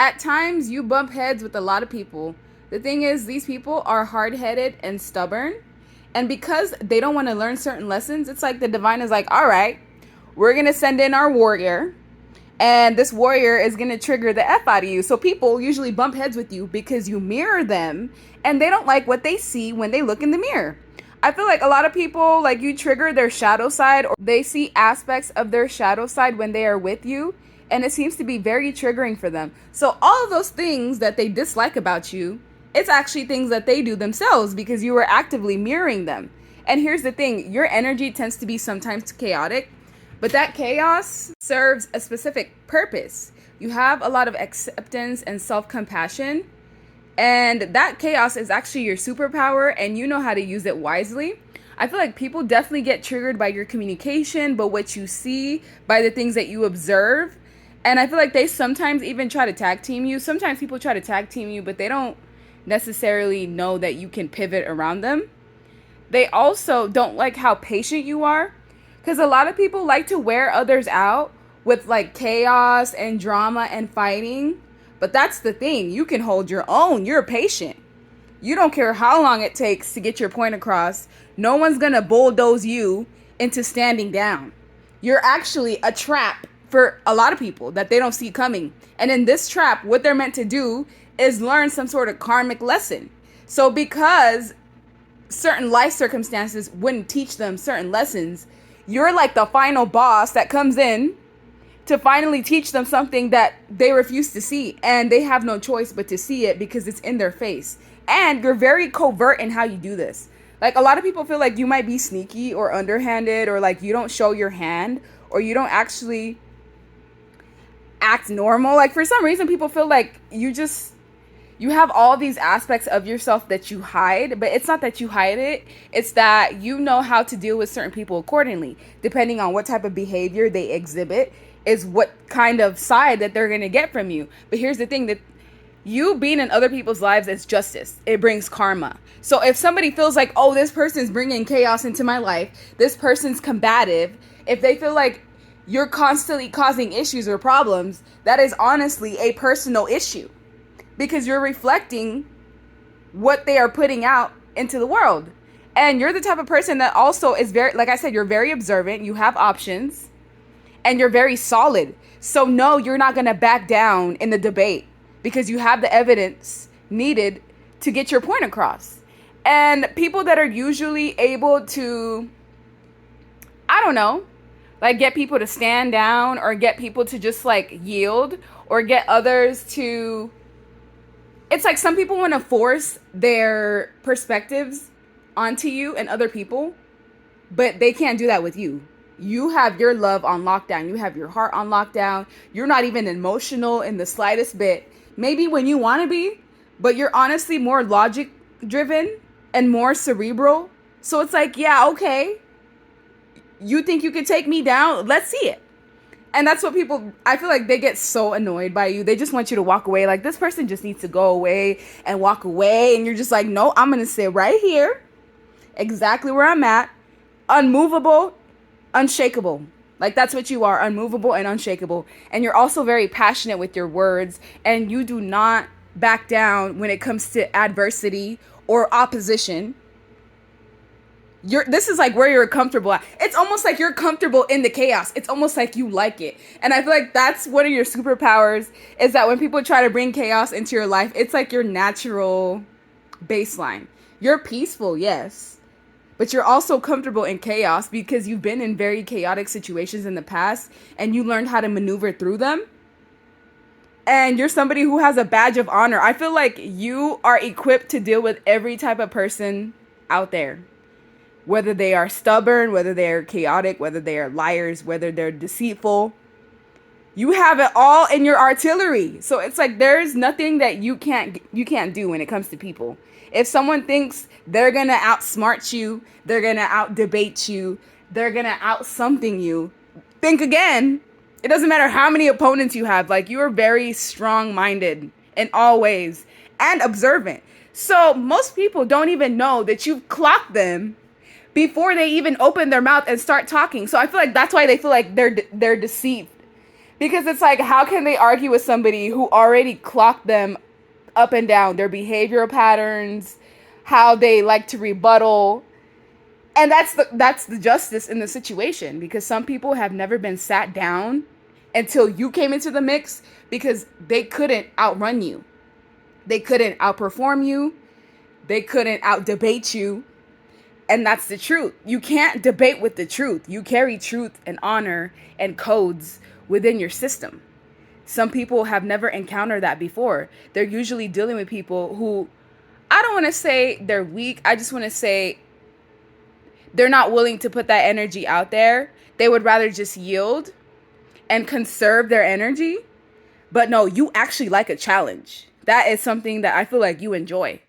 At times, you bump heads with a lot of people. The thing is, these people are hard-headed and stubborn. And because they don't want to learn certain lessons, it's like the divine is like, all right, we're going to send in our warrior. And this warrior is going to trigger the F out of you. So people usually bump heads with you because you mirror them. And they don't like what they see when they look in the mirror. I feel like a lot of people, like, you trigger their shadow side, or they see aspects of their shadow side when they are with you, and it seems to be very triggering for them. So all of those things that they dislike about you, it's actually things that they do themselves because you are actively mirroring them. And here's the thing, your energy tends to be sometimes chaotic, but that chaos serves a specific purpose. You have a lot of acceptance and self-compassion. And that chaos is actually your superpower, and you know how to use it wisely. I feel like people definitely get triggered by your communication, but what you see, by the things that you observe. And I feel like they sometimes even try to tag team you. Sometimes people try to tag team you, but they don't necessarily know that you can pivot around them. They also don't like how patient you are, because a lot of people like to wear others out with like chaos and drama and fighting. But that's the thing. You can hold your own. You're patient. You don't care how long it takes to get your point across. No one's going to bulldoze you into standing down. You're actually a trap for a lot of people that they don't see coming. And in this trap, what they're meant to do is learn some sort of karmic lesson. So because certain life circumstances wouldn't teach them certain lessons, you're like the final boss that comes in to finally teach them something that they refuse to see, and they have no choice but to see it because it's in their face. And you're very covert in how you do this. Like, a lot of people feel like you might be sneaky or underhanded, or like you don't show your hand, or you don't actually act normal. Like, for some reason, people feel like you have all these aspects of yourself that you hide, but it's not that you hide it. It's that you know how to deal with certain people accordingly, depending on what type of behavior they exhibit is what kind of side that they're going to get from you. But here's the thing, that you being in other people's lives is justice. It brings karma. So if somebody feels like, oh, this person's bringing chaos into my life, this person's combative, if they feel like you're constantly causing issues or problems, that is honestly a personal issue, because you're reflecting what they are putting out into the world. And you're the type of person that also is very, like I said, you're very observant, you have options, and you're very solid. So no, you're not going to back down in the debate because you have the evidence needed to get your point across. And people that are usually able to, I don't know, like get people to stand down, or get people to just like yield, or get others to, it's like some people want to force their perspectives onto you and other people, but they can't do that with you. You have your love on lockdown. You have your heart on lockdown. You're not even emotional in the slightest bit. Maybe when you want to be, but you're honestly more logic driven and more cerebral. So it's like, yeah, okay. You think you could take me down? Let's see it. And that's what people, I feel like they get so annoyed by you. They just want you to walk away. Like, this person just needs to go away and walk away. And you're just like, no, I'm going to sit right here, exactly where I'm at, unmovable, unshakable. Like, that's what you are, unmovable and unshakable. And you're also very passionate with your words, and you do not back down when it comes to adversity or opposition. This is like where you're comfortable at. It's almost like you're comfortable in the chaos. It's almost like you like it. And I feel like that's one of your superpowers, is that when people try to bring chaos into your life, it's like your natural baseline. You're peaceful, yes, but you're also comfortable in chaos because you've been in very chaotic situations in the past and you learned how to maneuver through them. And you're somebody who has a badge of honor. I feel like you are equipped to deal with every type of person out there. Whether they are stubborn, whether they're chaotic, whether they are liars, whether they're deceitful. You have it all in your artillery. So it's like there's nothing that you can't do when it comes to people. If someone thinks they're going to outsmart you, they're going to out-debate you, they're going to out-something you, think again. It doesn't matter how many opponents you have. Like, you are very strong-minded in all ways and observant. So most people don't even know that you've clocked them before they even open their mouth and start talking. So I feel like that's why they feel like they're deceived. Because it's like, how can they argue with somebody who already clocked them up and down, their behavioral patterns, how they like to rebuttal? And that's the justice in the situation, because some people have never been sat down until you came into the mix, because they couldn't outrun you. They couldn't outperform you. They couldn't out debate you. And that's the truth. You can't debate with the truth. You carry truth and honor and codes within your system. Some people have never encountered that before. They're usually dealing with people who, I don't want to say they're weak. I just want to say they're not willing to put that energy out there. They would rather just yield and conserve their energy. But no, you actually like a challenge. That is something that I feel like you enjoy.